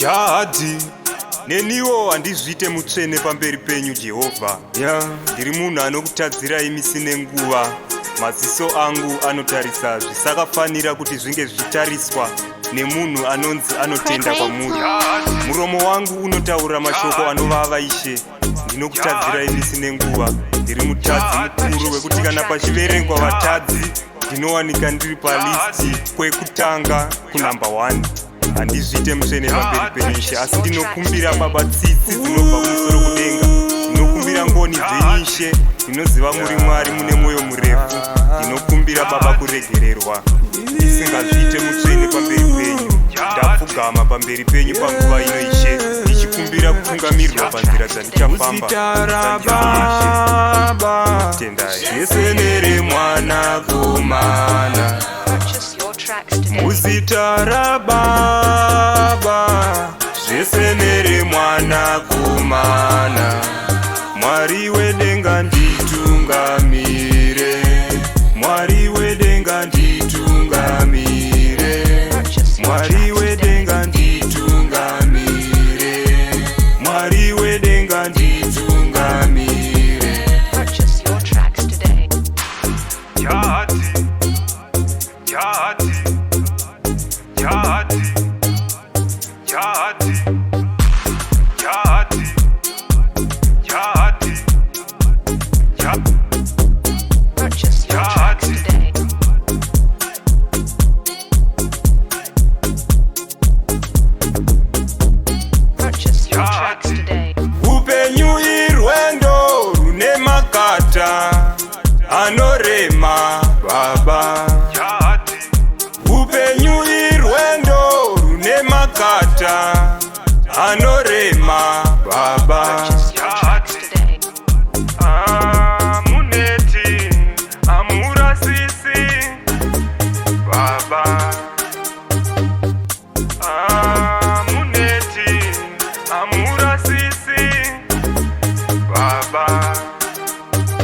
Jahadzi neniwo handizviite mutsvene pamberi penyu Jehovha. Ndiri munhu anokutadzirai misi nenguva. Maziso angu anotarisa zvisakafanira kuti zvinge zvitariswa nemunhu anonzi anotenda kwamuri. Muromo wangu unotaura mashoko anovava Ishe. Ndinokutadzirai misi nenguva. Ndiri mutadzi mukuru wekuti kana pachiverengwa vatadzi ndinowanika ndiri palisti kwekutanga kunamba 1. Handizviite mutsvene pamberi penyu Ishe, asi ndinokumbira Baba tsitsi dzinobva kumusoro kudenga. Ndinokumbira ngoni dzenyu Ishe, ndinoziva muri Mwari mune mwoyo murefu. Ndinokumbira Baba kuregererwa, ndisingazviite mutsvene pamberi penyu. Ndapfugama pamberi penyu panguva ino Ishe, ndichikumbira kutungamirirwa panzira dzandichafamba. Tendai zvese nere Mwanakomana, muzita raBaba, zvese nere Mwanakomana. Mwari wedenga nditungamire, Mwari wedenga nditungamire, Mwari wedenga nditungamire, Mwari wedenga nditungamire. Purchase your tracks today. Jahadzi, Jahadzi, Jahadzi, Jahadzi, Jahadzi, Jahadzi, Purchase your tracks today. Purchase your tracks today. Upenyu irwendo rune makata anorema Baba. Upenyu irwendo rune makata anorema Baba. Amuneti amurasisi Baba. Amuneti amurasisi Baba.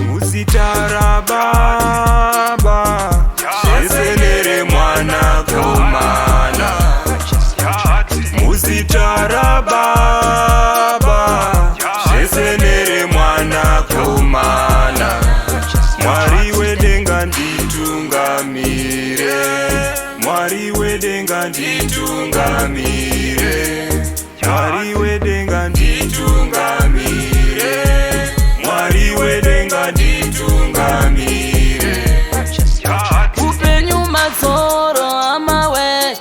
Muzita raBaba, zvese nere Mwanakomana. Muzita raBaba, zvese nere Mwanakomana. Mwari wedenga nditungamire, Mwari wedenga nditungamire, Mwari wedenga nditungamire, Mwari wedenga nditungamire. Upenyu mazoro amawe,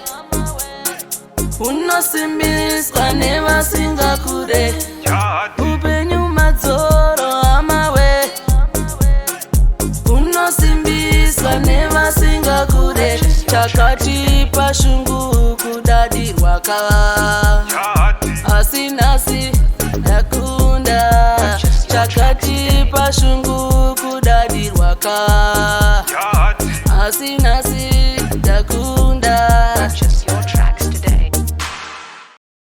unosimbiswa nevasingakure. Upenyu mazoro amawe, unosimbiswa nevasingakure. Chakati pashungu kudadirwa kava, asi nhasi ndakunda. Chakati pashungu kudadirwa kava, asi nhasi